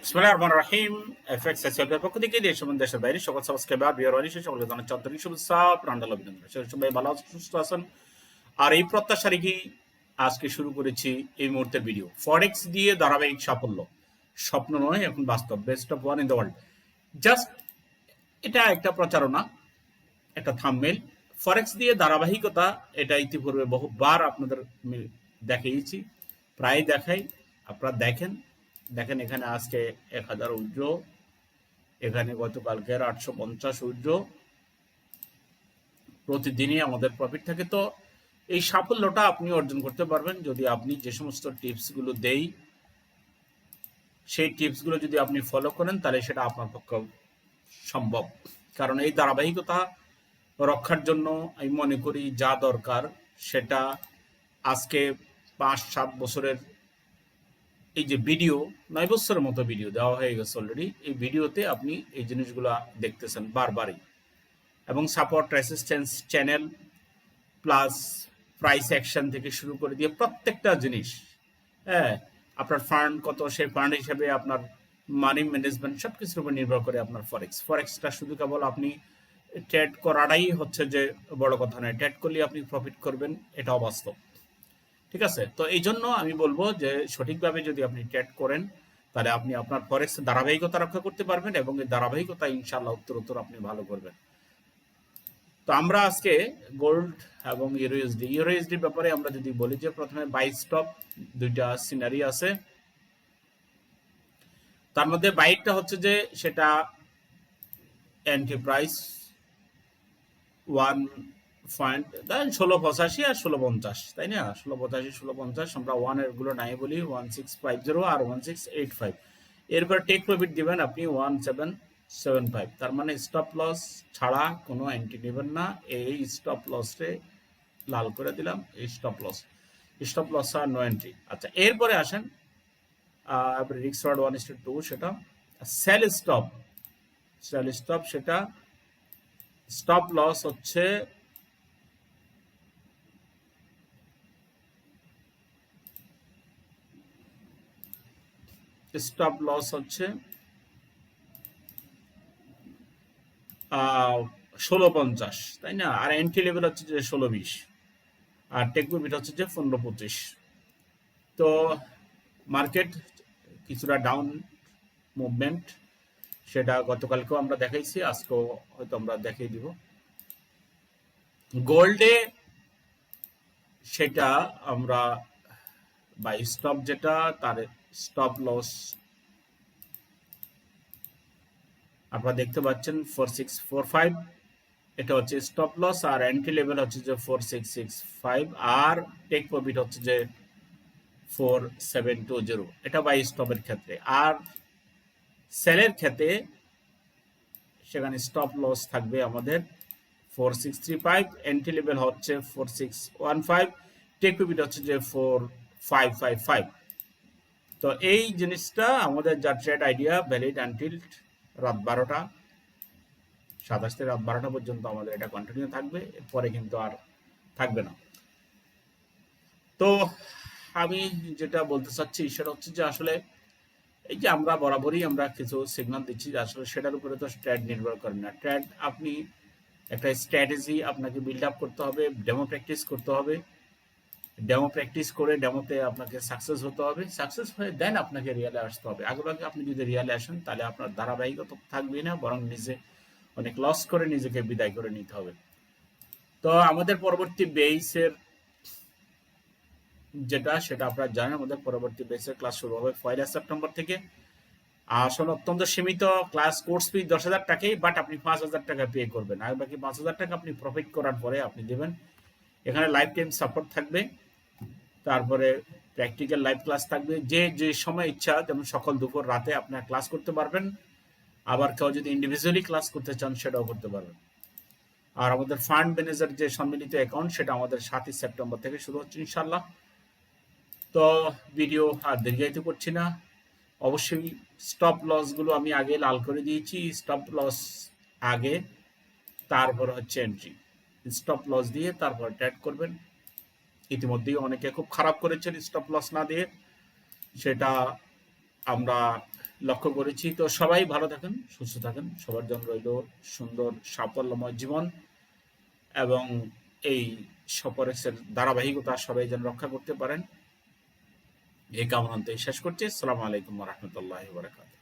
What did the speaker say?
বিসমিল্লাহির রহমানির রহিম। এফএক্স এসএফের পক্ষ থেকে দেশ এবং দেশের বাইরে সকল সাবস্ক্রাইবার বিয়ারওয়ারি সকলকে জানাচ্ছি আন্তরিক শুভেচ্ছা প্রাণঢাল অভিনন্দন। সবাই ভালো আছেন, সুস্থ আছেন। আর এই প্রত্যাশা রেখেই আজকে শুরু করেছি এই মুহূর্তের ভিডিও। ফরেক্স দিয়ে ধারাবাহিক সাফল্য স্বপ্ন নয়, এখন বাস্তব। Best of one in the world. Just এটা একটা প্রচারণা, একটা থাম্বনেল। ফরেক্স দিয়ে ধারাবাহিকতা এটা ইতিপূর্বে বহুবার আপনাদের দেখিয়েছি, প্রায় দেখাই। আপনারা দেখেন এখানে আজকে 1000 উজ্জ্ব, এখানে গতকালকের 850 উজ্জ্ব, প্রতিদিনই আমাদের প্রফিট থাকে। তো এই সাফল্যটা আপনি অর্জন করতে পারবেন যদি আপনি যে সমস্ত টিপসগুলো দেই সেই টিপসগুলো যদি আপনি ফলো করেন, তাহলে সেটা আপনার পক্ষে সম্ভব। কারণ এই ধারাবাহিকতা রক্ষার জন্য আমি মনে করি যা দরকার সেটা আজকে 5-7 বছরের এই যে ভিডিও, 9 বছরের মতো ভিডিও দেওয়া হয়ে গেছে অলরেডি। এই ভিডিওতে আপনি এই জিনিসগুলো দেখতেছেন বারবারই, এবং support resistance channel plus price action থেকে শুরু করে দিয়ে প্রত্যেকটা জিনিস, হ্যাঁ, আপনার ফান্ড কত, সেই ফান্ড হিসেবে আপনার মানি ম্যানেজমেন্ট সব কিছুর উপর নির্ভর করে আপনার ফরেক্সটা শুধু কেবল আপনি ট্রেড করাটাই হচ্ছে যে বড় কথা নয়। ট্রেড করলে আপনি প্রফিট করবেন, এটাও বাস্তব। ঠিক আছে, তো এই জন্য আমি বলবো যে সঠিকভাবে যদি আপনি ট্রেড করেন, তাহলে আপনি আপনার ফরেক্স ধারাবাহিকতা রক্ষা করতে পারবেন, এবং এই ধারাবাহিকতা ইনশাল্লাহ উত্তরোত্তর আপনি ভালো করবেন। তো আমরা আজকে গোল্ড এবং ইউরোএসডি ব্যাপারে আমরা যদি বলি যে প্রথমে বাই স্টপ দুইটা সিনারি আছে। তার মধ্যে বাইকটা হচ্ছে যে সেটা এন্টারপ্রাইজ 1685 আর 1650, তাই না? 1685 1650 আমরা 1 এর গুলো নাই বলি, 1650 আর 1685। এরপর টেক প্রফিট দিবেন আপনি 1775। তার মানে স্টপ লস ছাড়া কোনো এন্ট্রি নেবেন না। এই স্টপ লসে লাল করে দিলাম, এই স্টপ লস আর নো এন্ট্রি। আচ্ছা, এরপরে আসেন রিস্ক রড 1:2, সেটা সেল স্টপ সেটা স্টপ লস হচ্ছে স্টপ লস হচ্ছে 1650, তাই না? আর এন্ট্রি লেভেল হচ্ছে যে 1620, আর টেক প্রফিট হচ্ছে যে 1525। তো মার্কেট কিছুটা ডাউন মুভমেন্ট, সেটা গতকালকেও আমরা দেখাইছি, আজকেও হয়তো আমরা দেখিয়ে দিব। গোল্ডে সেটা আমরা বাই স্টপ যেটা, তার স্টপ লস আপনারা দেখতে পাচ্ছেন 4645, এটা হচ্ছে স্টপ লস, আর এন্ট্রি লেভেল হচ্ছে যে 4665, আর টেক প্রফিট হচ্ছে যে 4720। এটা বাই স্টপের ক্ষেত্রে। আর সেলের ক্ষেত্রে সেখানে স্টপ লস থাকবে আমাদের 4635, এন্ট্রি লেভেল হচ্ছে 4615, টেক প্রফিট হচ্ছে যে 4555। তো এই জিনিসটা আমাদের যা ট্রেড আইডিয়া ভ্যালিড আনটিল রাত 12টা, 27 থেকে রাত 12টা পর্যন্ত আমাদের এটা কন্টিনিউ থাকবে, এরপরে কিন্তু আর থাকবে না। তো আমি যেটা বলতে চাচ্ছি সেটা হচ্ছে যে আসলে এই যে আমরা বরাবরই আমরা কিছু সিগন্যাল দিচ্ছি, আসলে সেটার উপরে তো ট্রেড নির্ভর করে না। ট্রেড আপনি একটা স্ট্র্যাটেজি আপনাকে বিল্ড আপ করতে হবে, ডেমো প্র্যাকটিস করতে হবে। ডেমো প্র্যাকটিস করে ডেমোতে আপনাকে সাকসেস হতে হবে, সাকসেস হয়ে দেন আপনাকে রিয়ালে আসতে হবে। আগে আপনি যদি রিয়ালে আসেন, তাহলে আপনার ধারাবাহিকতা থাকবে না, বরং নিজে অনেক লস করে নিজেকে বিদায় করে নিতে হবে। তো আমাদের পরবর্তী বেসের যেটা, সেটা আপনারা জানেন, আমাদের পরবর্তী বেসের ক্লাস শুরু হবে 1 সেপ্টেম্বর থেকে। আসলে অত্যন্ত সীমিত ক্লাস, কোর্স ফি 10,000 টাকাই, বাট আপনি 5,000 টাকা পে করবেন, আর বাকি 5,000 টাকা আপনি প্রফিট করার পরে আপনি দেবেন। এখানে লাইফ টাইম সাপোর্ট থাকবে, তারপরে প্র্যাকটিক্যাল লাইভ ক্লাস থাকবে। যে যে সময় ইচ্ছা, যেমন সকাল দুপুর রাতে আপনার ক্লাস করতে পারবেন। আবার কেউ যদি ইন্ডিভিজুয়ালি ক্লাস করতে চান, সেটাও করতে পারবেন। আর আমাদের ফান্ড ম্যানেজার যে সম্মিলিত অ্যাকাউন্ট, সেটা আমাদের 7 সেপ্টেম্বর থেকে শুরু হচ্ছে ইনশাল্লাহ। তো ভিডিও আর দীর্ঘায়িত করছি না। অবশ্যই স্টপ লসগুলো আমি আগে লাল করে দিয়েছি। স্টপ লস আগে, তারপর হচ্ছে এন্ট্রি। স্টপ লস দিয়ে তারপর ট্রেড করবেন। ইতিমধ্যেই অনেকে খুব খারাপ করেছেন স্টপ লস না দিয়ে, সেটা আমরা লক্ষ্য করেছি। তো সবাই ভালো থাকেন, সুস্থ থাকেন, সবার জন্য রইল সুন্দর সাফল্যময় জীবন এবং এই সফরেক্সের ধারাবাহিকতা সবাই যেন রক্ষা করতে পারেন এই কামনান্তে শেষ করছি। আসসালামু আলাইকুম ওয়া রাহমাতুল্লাহি ওয়া বারাকাতুহু।